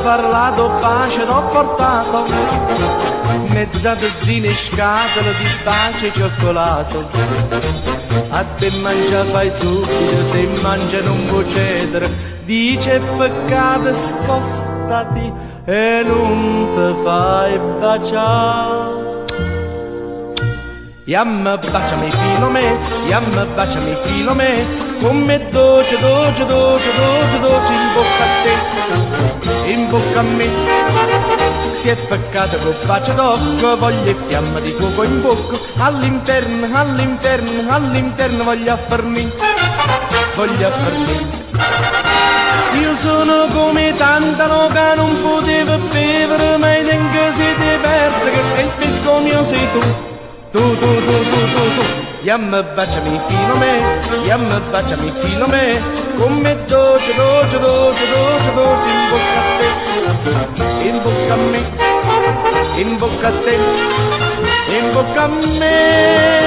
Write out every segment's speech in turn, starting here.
parlato, pace t'ho portato, mezza dozzina e scatola di pace e cioccolato. A te mangia fai subito, te mangia non può cedere, dice peccato scostati e non te fai baciare. Yamma baciami filo me, yamma baciami filo me, come dolce, dolce, dolce, dolce, dolce in bocca a te, in bocca a me. Si è peccato col bacio d'occhio, voglia e fiamma di fuoco in bocca, all'interno, all'interno, all'interno voglio affarmi, voglio affarmi. Io sono come tanta che non potevo bere, ma neanche siete persa che il pesco mio sei tu. Tu, yamma baciami filo me, yamma baciami filo me, come dolce, dolce, dolce, dolce, dolce in bocca a te, in bocca a me, in bocca a te, in bocca a me.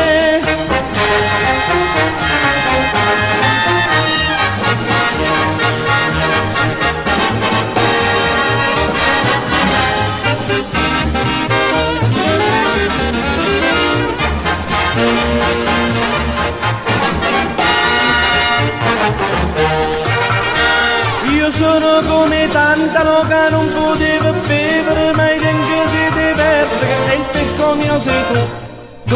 Io sono come tanta che non potevo bere, ma neanche siete persa che il pesco mio sei tu. Tu.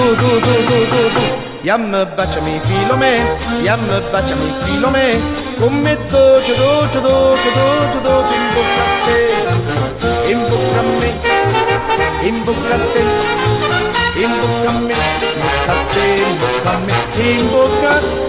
Yamma baciami filo me, yamma baciami filo me, come dolce, dolce, dolce, dolce, dolce in bocca a te, in bocca a me, in bocca a te, in bocca a me, in bocca a te, in bocca a me, in bocca a te.